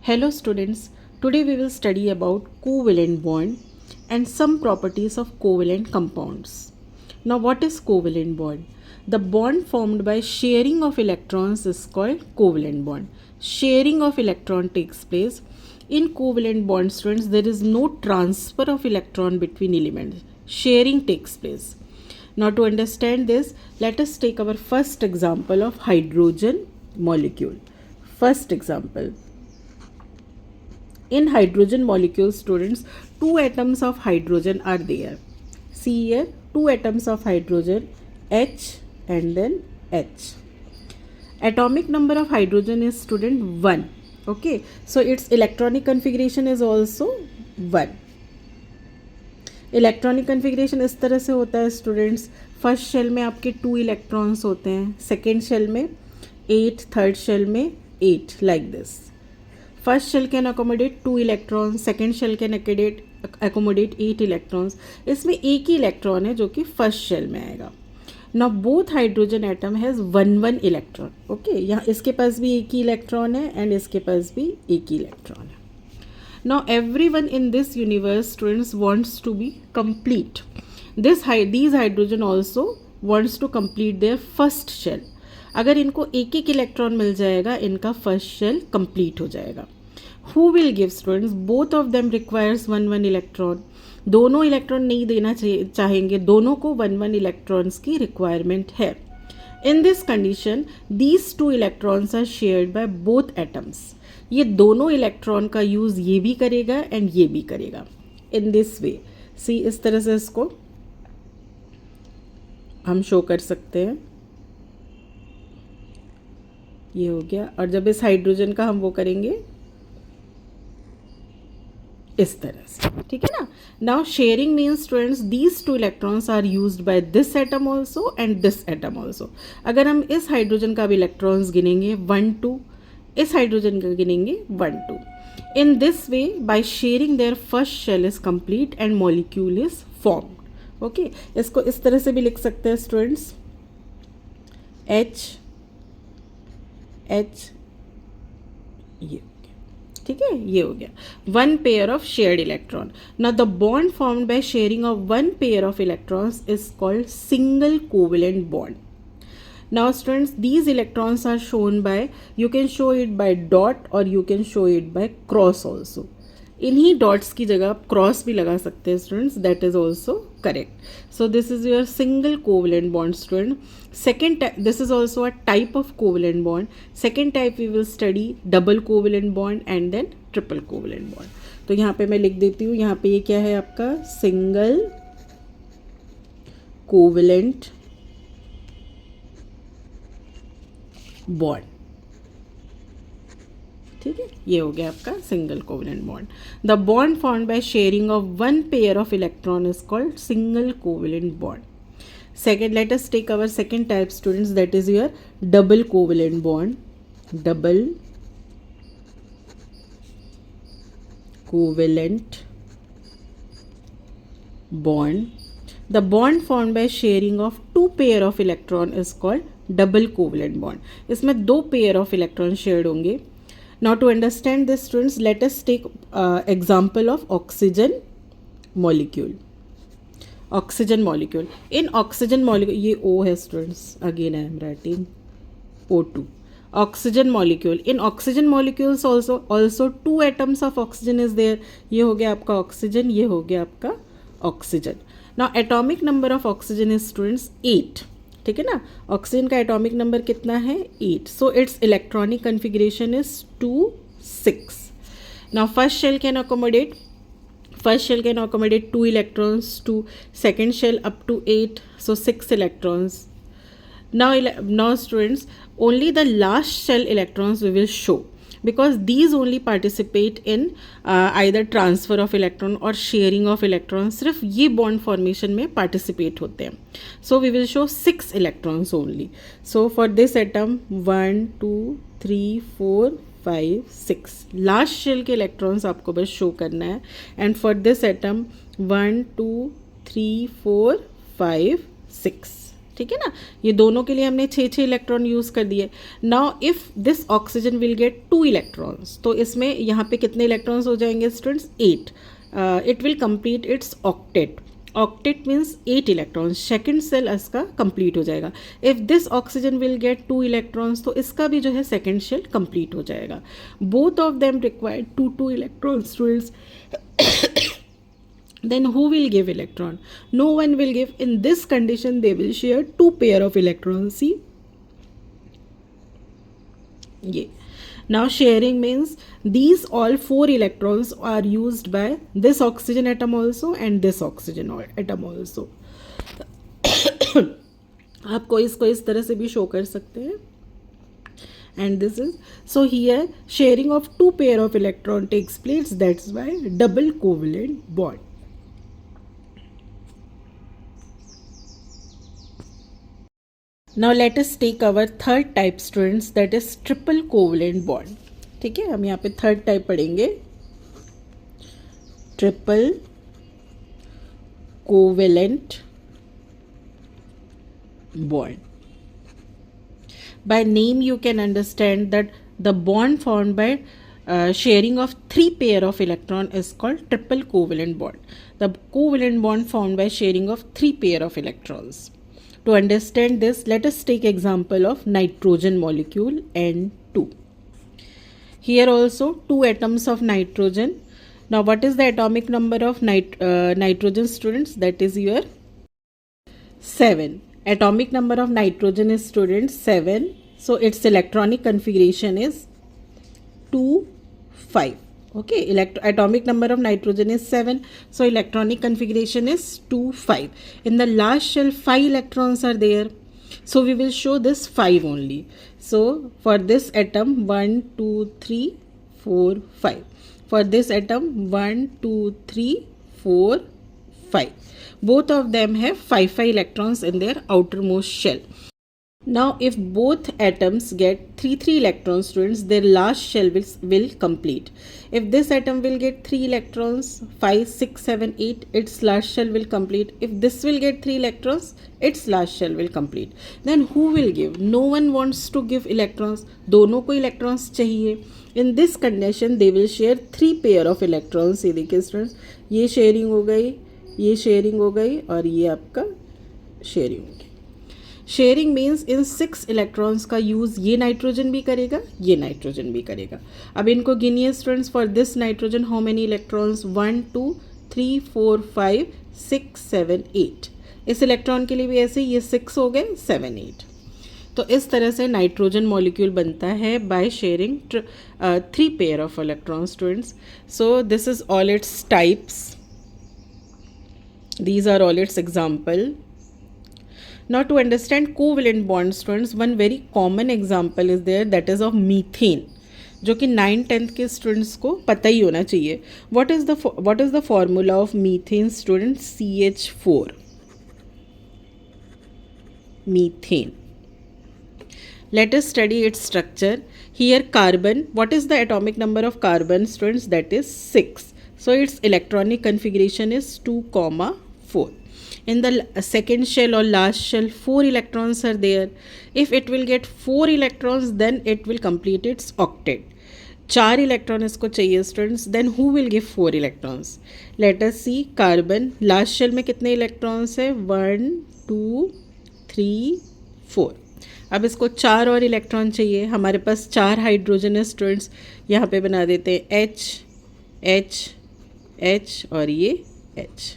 Hello students, today we will study about covalent bond and some properties of covalent compounds. Now what is covalent bond? The bond formed by sharing of electrons is called covalent bond. Sharing of electron takes place. In covalent bond, students, there is no transfer of electron between elements. Sharing takes place. Now to understand this, let us take our first example of hydrogen molecule. First example. In hydrogen molecule, students, two atoms of hydrogen are there. See here, two atoms of hydrogen, H and then H. Atomic number of hydrogen is, student, 1. Okay, so its electronic configuration is also 1. Electronic configuration इस तरह से होता है students. First shell में आपके 2 electrons होते हैं, second shell में 8, थर्ड शेल में 8, like this. First shell can accommodate 2 electrons, second shell can accommodate 8 electrons. इसमें एक ही इलेक्ट्रॉन है जो कि फर्स्ट शेल में आएगा. Now both hydrogen atom has 1 electron. Okay, यहाँ इसके पास भी एक ही इलेक्ट्रॉन है एंड इसके पास भी एक ही इलेक्ट्रॉन है. Now everyone in this universe, students, wants to be complete. These hydrogen also wants to complete their first shell. अगर इनको एक एक इलेक्ट्रॉन मिल जाएगा, इनका फर्स्ट शेल कंप्लीट हो जाएगा. Who will give, students? Both of them requires 1 electron. दोनों electron नहीं देना चाहेंगे, दोनों को 1 इलेक्ट्रॉन्स की रिक्वायरमेंट है. In this condition, these 2 electrons are shared by both atoms. ये दोनों इलेक्ट्रॉन का यूज़ ये भी करेगा एंड ये भी करेगा. इन दिस वे, सी, इस तरह से इसको हम शो कर सकते हैं. ये हो गया. और जब इस हाइड्रोजन का हम वो करेंगे इस तरह से, ठीक है ना. Now sharing means, students, these 2 electrons are used by this atom also and this atom also. अगर हम इस हाइड्रोजन का भी इलेक्ट्रॉन्स गिनेंगे 1, 2, इस हाइड्रोजन का गिनेंगे 1, 2. In this way, by sharing their first shell is complete and molecule is formed. Okay, इसको इस तरह से भी लिख सकते हैं स्टूडेंट्स, H H, ये हो गया, ठीक है, ये हो गया. 1 pair of shared electron. Now the bond formed by sharing of 1 pair of electrons is called single covalent bond. Now students, these electrons are shown by, you can show it by dot or you can show it by cross also. इन्हीं dots की जगह आप cross भी लगा सकते हैं students, that is also correct. So this is your single covalent bond student. Second, this is also a type of covalent bond. Second type we will study double covalent bond and then triple covalent bond. तो यहाँ पे मैं लिख देती हूँ, यहाँ पे ये क्या है आपका सिंगल कोवेलेंट बॉन्ड. ठीक है, ये हो गया आपका single covalent bond. The bond formed by sharing of 1 pair of electron is called single covalent bond. Second, let us take our second type students, that is your double covalent bond. Double covalent bond. The bond formed by sharing of 2 pair of electron is called double covalent bond. इसमें 2 pair of electron shared होंगे. Now to understand this, students, let us take example of oxygen molecule. Oxygen molecule. In oxygen molecule, ये O है students. Again I am writing O2. Oxygen molecule. In oxygen molecules also 2 atoms of oxygen is there. ये हो गया आपका oxygen, ये हो गया आपका oxygen. Now atomic number of oxygen is, students, 8. ठीक है ना. ऑक्सीजन का एटॉमिक नंबर कितना है? 8. So its electronic configuration is 2, 6. Now first shell can accommodate 2 electrons, to second shell up to 8, so 6 electrons. Now students, only the last shell electrons we will show, because these only participate in either transfer of electron or sharing of electron. सिर्फ ये bond formation में participate होते हैं. So we will show 6 electrons only. So for this atom 1, 2, 3, 4, 5, 6 last shell के electrons आपको बस show करना है. And for this atom 1, 2, 3, 4, 5, 6. ठीक है ना, ये दोनों के लिए हमने 6 इलेक्ट्रॉन यूज़ कर दिए. Now if this oxygen will get 2 electrons, तो इसमें यहाँ पे कितने इलेक्ट्रॉन्स हो जाएंगे students? 8. It will complete its octet. Octet means 8 electrons. Second shell इसका कंप्लीट हो जाएगा. If this oxygen will get 2 electrons, तो इसका भी जो है सेकेंड शेल कंप्लीट हो जाएगा. Both of them required 2 electrons students. Then who will give electron? No one will give. In this condition they will share 2 pair of electrons. See, yeah. Now sharing means these all 4 electrons are used by this oxygen atom also and this oxygen atom also. आपको इसको इस तरह से भी show कर सकते हैं. And this is, so here sharing of 2 pair of electron takes place. That's why double covalent bond. Now let us take our third type students, that is triple covalent bond. ठीक है, हम यहाँ पे third type पढ़ेंगे, triple covalent bond. By name you can understand that the bond formed by sharing of 3 pair of electron is called triple covalent bond. The covalent bond formed by sharing of 3 pair of electrons. To understand this, let us take example of nitrogen molecule N2. Here also 2 atoms of nitrogen. Now what is the atomic number of nitrogen students? That is your 7. Atomic number of nitrogen is students 7. So its electronic configuration is 2, 5. Okay, atomic number of nitrogen is 7. So electronic configuration is 2, 5. In the last shell 5 electrons are there. So we will show this 5 only. So for this atom 1, 2, 3, 4, 5. For this atom 1, 2, 3, 4, 5. Both of them have 5 electrons in their outermost shell. Now if both atoms get 3 electrons students, their last shell will complete. If this atom will get 3 electrons, 5, 6, 7, 8, its last shell will complete. If this will get 3 electrons, its last shell will complete. Then who will give? No one wants to give electrons. दोनों को electrons चाहिए. In this condition they will share 3 pair of electrons. ये देखिए students, ये sharing हो गई, ये sharing हो गई और ये आपका शेयरिंग हो गई. शेयरिंग मीन्स इन 6 इलेक्ट्रॉन्स का यूज़ ये नाइट्रोजन भी करेगा, ये नाइट्रोजन भी करेगा. अब इनको गिनिए students. For this nitrogen how many electrons? 1, 2, 3, 4, 5, 6, 7, 8. इस इलेक्ट्रॉन के लिए भी ऐसे ये 6 हो गए, 7, 8. तो इस तरह से नाइट्रोजन मॉलिक्यूल बनता है by sharing 3 pair of electron students. So this is all its types. These are all its example. Now to understand covalent bonds students, one very common example is there, that is of methane, जो कि 9th-10th के students को पता ही होना चाहिए. What is the formula of methane students? CH4. Methane. Let us study its structure. Here carbon, what is the atomic number of carbon students? That is 6. So its electronic configuration is 2, 4. In the second shell or last shell 4 electrons are there. If it will get 4 electrons, then it will complete its octet. 4 electron इसको चाहिए students. Then who will give 4 electrons? Let us see carbon. Last shell में कितने electrons है? 1, 2, 3, 4. अब इसको 4 और electron चाहिए. हमारे पास 4 हाइड्रोजन है स्टूडेंट्स. यहाँ पे बना देते हैं H, H, H और ये H.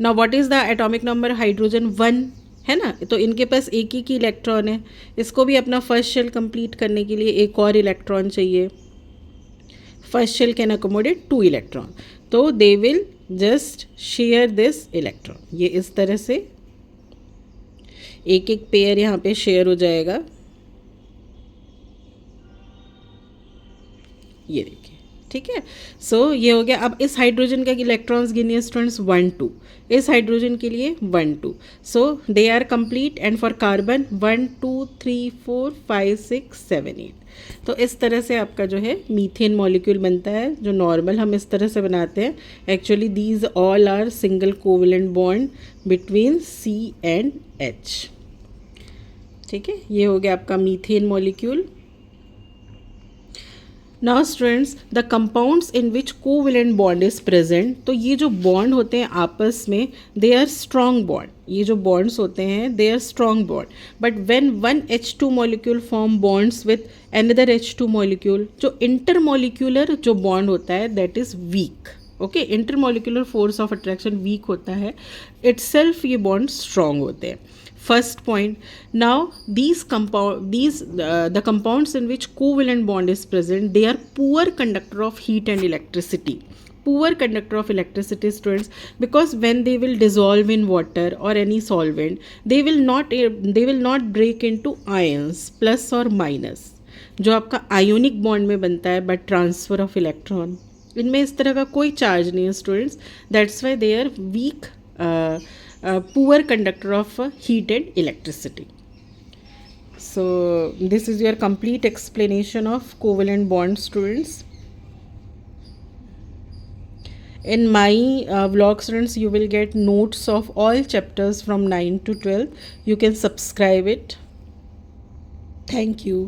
Now what is the atomic number? Hydrogen 1 है ना, तो इनके पास एक ही इलेक्ट्रॉन है. इसको भी अपना फर्स्ट शेल कंप्लीट करने के लिए एक और इलेक्ट्रॉन चाहिए. First shell can accommodate 2 electron, तो they will just share this electron. ये इस तरह से एक एक पेयर यहाँ पे शेयर हो जाएगा. ये देखिए, ठीक है. सो ये हो गया. अब इस हाइड्रोजन का इलेक्ट्रॉन्स गिनिए स्टूडेंट्स 1, 2. इस हाइड्रोजन के लिए 1, 2. So they are complete. And for carbon 1, 2, 3, 4, 5, 6, 7, 8. तो इस तरह से आपका जो है मीथेन मॉलिक्यूल बनता है, जो नॉर्मल हम इस तरह से बनाते हैं. Actually these all are single covalent bond between C and H. ठीक है, ये हो गया आपका methane molecule. Now students, the compounds in which covalent bond is present. तो ये जो बॉन्ड होते हैं आपस में, दे आर स्ट्रॉन्ग बॉन्ड. ये जो बॉन्ड्स होते हैं they are strong bond. But when one H2 molecule form bonds with another H2 molecule, जो इंटरमॉलिक्यूलर जो बॉन्ड होता है that is weak. Okay, intermolecular force of attraction weak होता है, इटसेल्फ ये बॉन्ड स्ट्रॉन्ग होते हैं. First point. Now the compounds in which covalent bond is present, they are poor conductor of heat and electricity. Poor conductor of electricity, students, because when they will dissolve in water or any solvent, they will not break into ions plus or minus. जो आपका ionic bond में बनता है but transfer of electron, इनमें इस तरह का कोई चार्ज नहीं है students. That's why they are weak, poor conductor of heat and electricity. So this is your complete explanation of covalent bonds, students. In my vlog, students, you will get notes of all chapters from 9 to 12. You can subscribe it. Thank you.